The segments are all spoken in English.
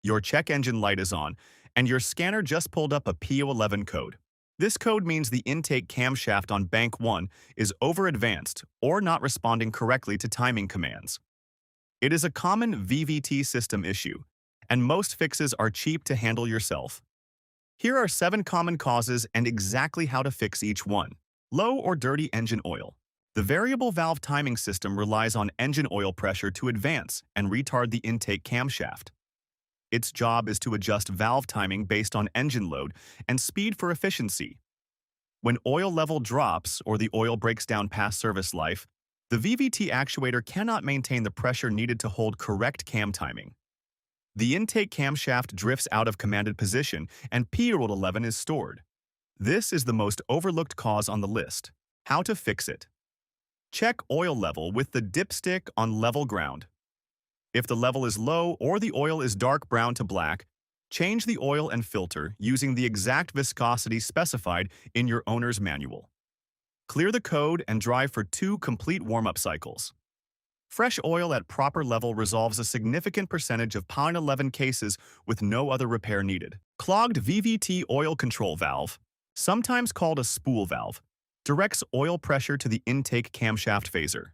Your check engine light is on, and your scanner just pulled up a P0011 code. This code means the intake camshaft on bank 1 is over-advanced or not responding correctly to timing commands. It is a common VVT system issue, and most fixes are cheap to handle yourself. Here are 7 common causes and exactly how to fix each one. Low or dirty engine oil. The variable valve timing system relies on engine oil pressure to advance and retard the intake camshaft. Its job is to adjust valve timing based on engine load and speed for efficiency. When oil level drops or the oil breaks down past service life, the VVT actuator cannot maintain the pressure needed to hold correct cam timing. The intake camshaft drifts out of commanded position and P0011 is stored. This is the most overlooked cause on the list. How to fix it? Check oil level with the dipstick on level ground. If the level is low or the oil is dark brown to black, change the oil and filter using the exact viscosity specified in your owner's manual. Clear the code and drive for 2 complete warm-up cycles. Fresh oil at proper level resolves a significant percentage of P0011 cases with no other repair needed. Clogged VVT oil control valve, sometimes called a spool valve, directs oil pressure to the intake camshaft phaser.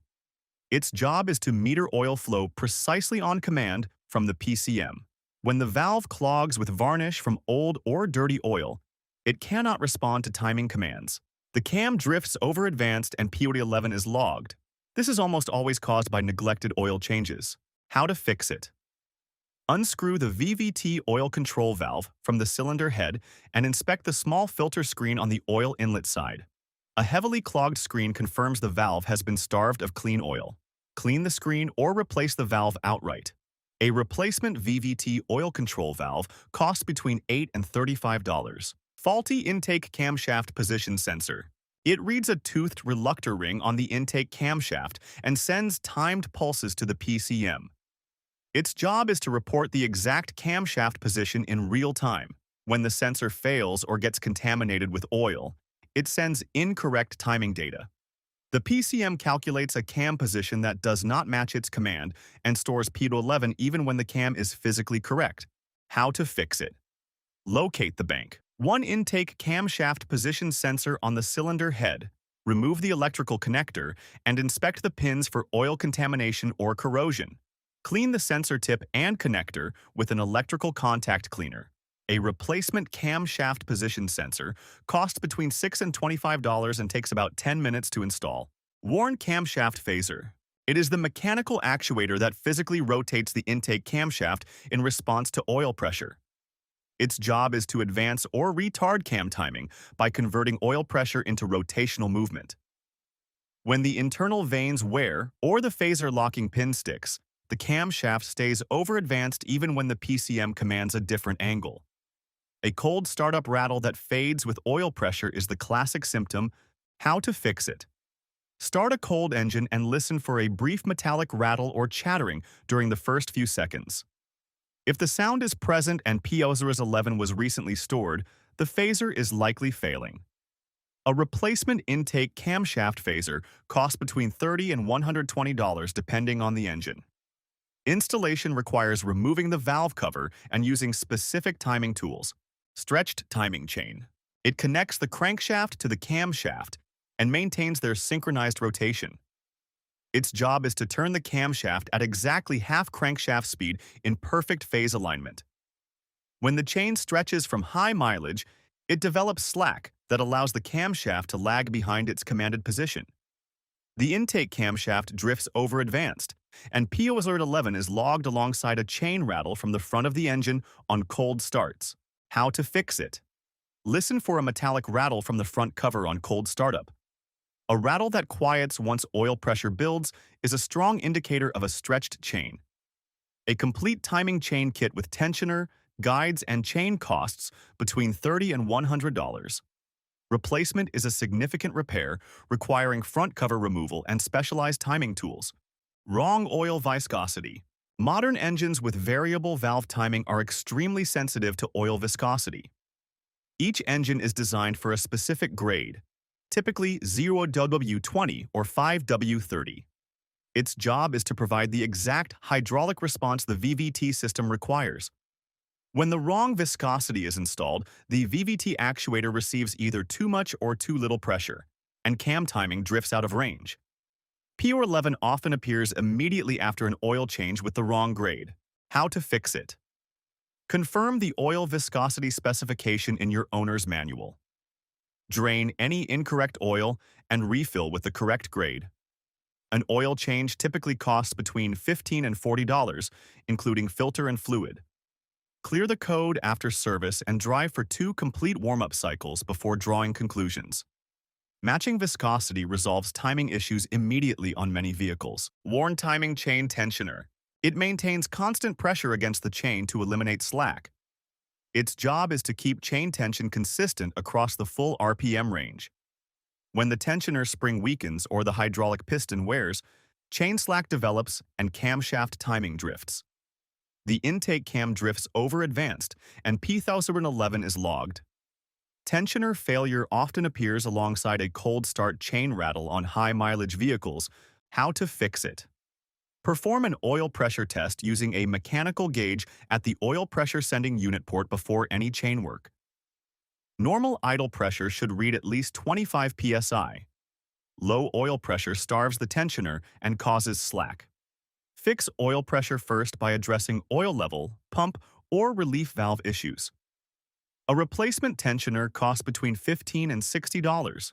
Its job is to meter oil flow precisely on command from the PCM. When the valve clogs with varnish from old or dirty oil, it cannot respond to timing commands. The cam drifts over-advanced and P0011 is logged. This is almost always caused by neglected oil changes. How to fix it? Unscrew the VVT oil control valve from the cylinder head and inspect the small filter screen on the oil inlet side. A heavily clogged screen confirms the valve has been starved of clean oil. Clean the screen or replace the valve outright. A replacement VVT oil control valve costs between $8 and $35. Faulty intake camshaft position sensor. It reads a toothed reluctor ring on the intake camshaft and sends timed pulses to the PCM. Its job is to report the exact camshaft position in real time. When the sensor fails or gets contaminated with oil, it sends incorrect timing data. The PCM calculates a cam position that does not match its command and stores P0011 even when the cam is physically correct. How to fix it? Locate the bank. 1 intake camshaft position sensor on the cylinder head. Remove the electrical connector and inspect the pins for oil contamination or corrosion. Clean the sensor tip and connector with an electrical contact cleaner. A replacement camshaft position sensor costs between $6 and $25 and takes about 10 minutes to install. Worn camshaft phaser. It is the mechanical actuator that physically rotates the intake camshaft in response to oil pressure. Its job is to advance or retard cam timing by converting oil pressure into rotational movement. When the internal vanes wear or the phaser locking pin sticks, the camshaft stays over-advanced even when the PCM commands a different angle. A cold startup rattle that fades with oil pressure is the classic symptom. How to fix it? Start a cold engine and listen for a brief metallic rattle or chattering during the first few seconds. If the sound is present and P0011 was recently stored, the phaser is likely failing. A replacement intake camshaft phaser costs between $30 and $120 depending on the engine. Installation requires removing the valve cover and using specific timing tools. Stretched timing chain. It connects the crankshaft to the camshaft and maintains their synchronized rotation. Its job is to turn the camshaft at exactly half crankshaft speed in perfect phase alignment. When the chain stretches from high mileage, it develops slack that allows the camshaft to lag behind its commanded position. The intake camshaft drifts over-advanced, and P0011 is logged alongside a chain rattle from the front of the engine on cold starts. How to fix it? Listen for a metallic rattle from the front cover on cold startup. A rattle that quiets once oil pressure builds is a strong indicator of a stretched chain. A complete timing chain kit with tensioner, guides, and chain costs between $30 and $100. Replacement is a significant repair requiring front cover removal and specialized timing tools. Wrong oil viscosity. Modern engines with variable valve timing are extremely sensitive to oil viscosity. Each engine is designed for a specific grade, typically 0W20 or 5W30. Its job is to provide the exact hydraulic response the VVT system requires. When the wrong viscosity is installed, the VVT actuator receives either too much or too little pressure, and cam timing drifts out of range. P0011 often appears immediately after an oil change with the wrong grade. How to fix it? Confirm the oil viscosity specification in your owner's manual. Drain any incorrect oil and refill with the correct grade. An oil change typically costs between $15 and $40, including filter and fluid. Clear the code after service and drive for 2 complete warm-up cycles before drawing conclusions. Matching viscosity resolves timing issues immediately on many vehicles. Worn timing chain tensioner. It maintains constant pressure against the chain to eliminate slack. Its job is to keep chain tension consistent across the full RPM range. When the tensioner spring weakens or the hydraulic piston wears, chain slack develops and camshaft timing drifts. The intake cam drifts over-advanced and P0011 is logged. Tensioner failure often appears alongside a cold start chain rattle on high-mileage vehicles. How to fix it? Perform an oil pressure test using a mechanical gauge at the oil pressure sending unit port before any chain work. Normal idle pressure should read at least 25 psi. Low oil pressure starves the tensioner and causes slack. Fix oil pressure first by addressing oil level, pump, or relief valve issues. A replacement tensioner costs between $15 and $60.